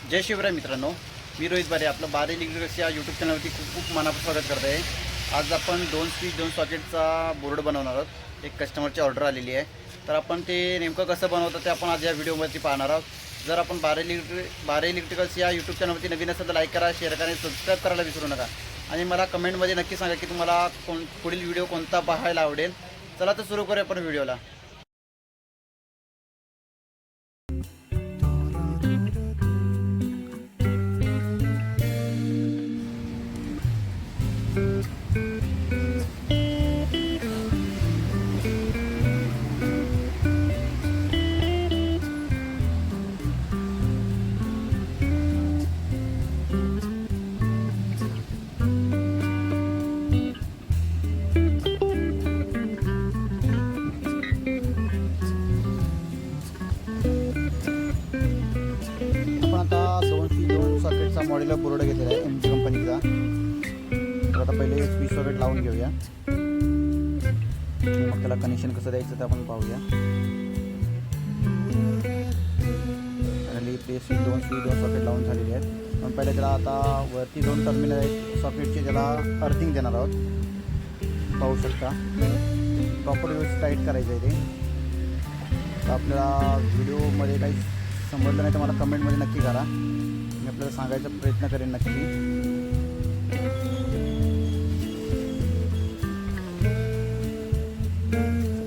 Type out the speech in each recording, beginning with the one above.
जय शिवराय मित्रांनो, मी रोहित बारे आपलं बारे इलेक्ट्रिकल्स या यूट्यूब चॅनलवरती खूप खूप मनापासून स्वागत करत आहे. आज आपण 2 स्विच 2 सॉकेटचा बोर्ड बनवणार आहोत. एक कस्टमरची ऑर्डर आलेली आहे, तर आपण ते नेमकं कसं बनवतं ते आपण आज या व्हिडिओवरती पाहणार आहोत. जर आपण बारे इलेक्ट्रिकल्स या यूट्यूब चॅनलवरती नवीन असेल तर लाईक करा, शेअर करा आणि सबस्क्राईब करायला विसरू नका. आणि मला कमेंटमध्ये नक्की सांगा की तुम्हाला पुढील व्हिडिओ कोणता पाहायला आवडेल. चला तर सुरू करूया आपण व्हिडिओला. मॉडेलर बोर्ड घेतलेला आहे MG कंपनीचा. तर आता पहिले स्विच सॉकेट लावून घेऊया, मग त्याला कनेक्शन कसं द्यायचं ते आपण पाहूया. आणि ते दोन सॉकेट लावून झालेले आहेत. पण पहिले त्याला आता वरती 2 टर्मिनल आहेत सॉकेटचे, त्याला अर्थिंग देणार आहोत. पाहू शकता प्रॉपर व्यवस्थित टाईट करायचं आहे ते. तर आपल्याला व्हिडिओमध्ये काही समजलं नाही तर मला कमेंटमध्ये नक्की करा, मी आपल्याला सांगायचा प्रयत्न करेन नक्की.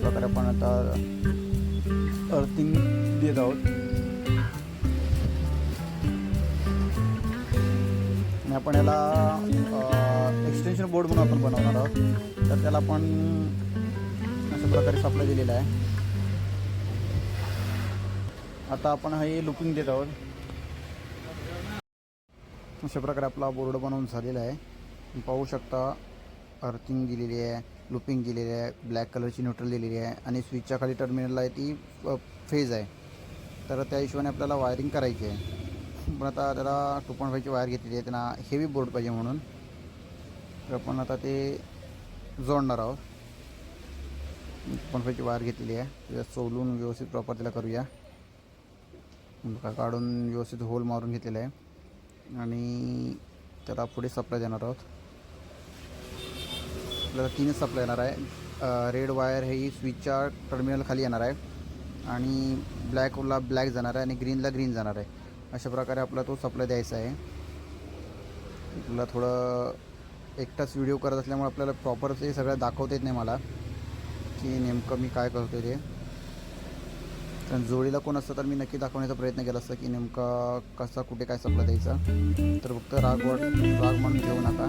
प्रकारे आपण आता अर्थिंग देत आहोत आणि आपण याला एक्सटेन्शन बोर्ड म्हणून आपण बनवणार आहोत. तर त्याला आपण अशा प्रकारे सप्लाय दिलेला आहे. आता आपण हे लुपिंग देत आहोत. अशा प्रकारे आपला बोर्ड बनवून झालेला आहे. पाहू शकता अर्थिंग दिलेली आहे, लुपिंग दिलेली आहे, ब्लॅक कलरची न्यूट्रल दिलेली आहे आणि स्विचच्या खाली टर्मिनलला आहे ती फेज आहे. तर त्या हिशोबाने आपल्याला वायरिंग करायची आहे. पण आता त्याला 2.5ची वायर घेतलेली आहे, त्यांना हेवी बोर्ड पाहिजे म्हणून. तर आपण आता ते जोडणार आहोत. 2.5ची वायर घेतलेली आहे, त्याच्यात सोलून व्यवस्थित प्रॉपर त्याला करूया. काढून व्यवस्थित होल मारून घेतलेला आहे आणि त्याला पुढे सप्लाय देणार आहोत. आपल्याला 3 सप्लाय येणार आहे. रेड वायर ही स्विचच्या टर्मिनल खाली येणार आहे आणि ब्लॅकला ब्लॅक जाणार आहे आणि ग्रीनला ग्रीन जाणार आहे. अशा प्रकारे आपला तो सप्लाय द्यायचा आहे. आपल्याला थोडं एकटाच व्हिडिओ करत असल्यामुळे आपल्याला प्रॉपर ते सगळं दाखवता येत नाही मला की नेमकं मी काय करतो ते. कारण जोडीला कोण असतं तर मी नक्की दाखवण्याचा प्रयत्न केला असता की नेमका कसा कुठे काय सप्लाय द्यायचा. तर फक्त राग म्हणून घेऊ नका.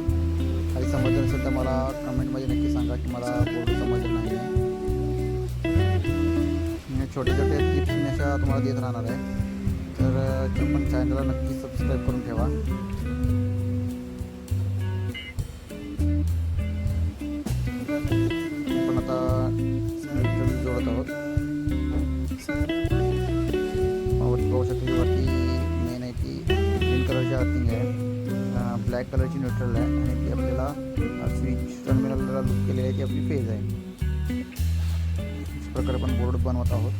काही समजलं नसेल तर मला कमेंटमध्ये नक्की सांगा की मला बोर्ड समजलं नाही आहे. छोटे छोटे टिप्स मी अशा तुम्हाला देत राहणार आहे. तर आपण चॅनलला नक्की सबस्क्राईब करून ठेवा. आपण आता जोडत आहोत. पाहू शकतो वरती मेन आहे ती ग्रीन कलरची अर्थिंग आहे, ब्लॅक कलरची न्यूट्रल आहे आणि ती आपल्याला स्विच टर्मिनलला लुक केलेली आहे, ती आपली फेज आहे. अशा प्रकारे आपण बोर्ड बनवत आहोत.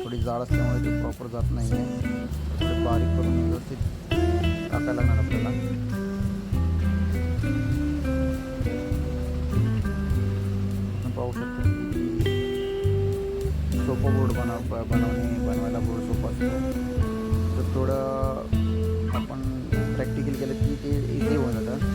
थोडी जाड असल्यामुळे ती प्रॉपर जात नाही आहे. थोडी बारीक करून व्यवस्थित टाकायला लागणार आपल्याला. पाहू शकतो सोपं बोर्ड बनवायला बोर्ड सोपं असतो. तर थोडं आपण प्रॅक्टिकल केलं की ते इझी होऊन जातं.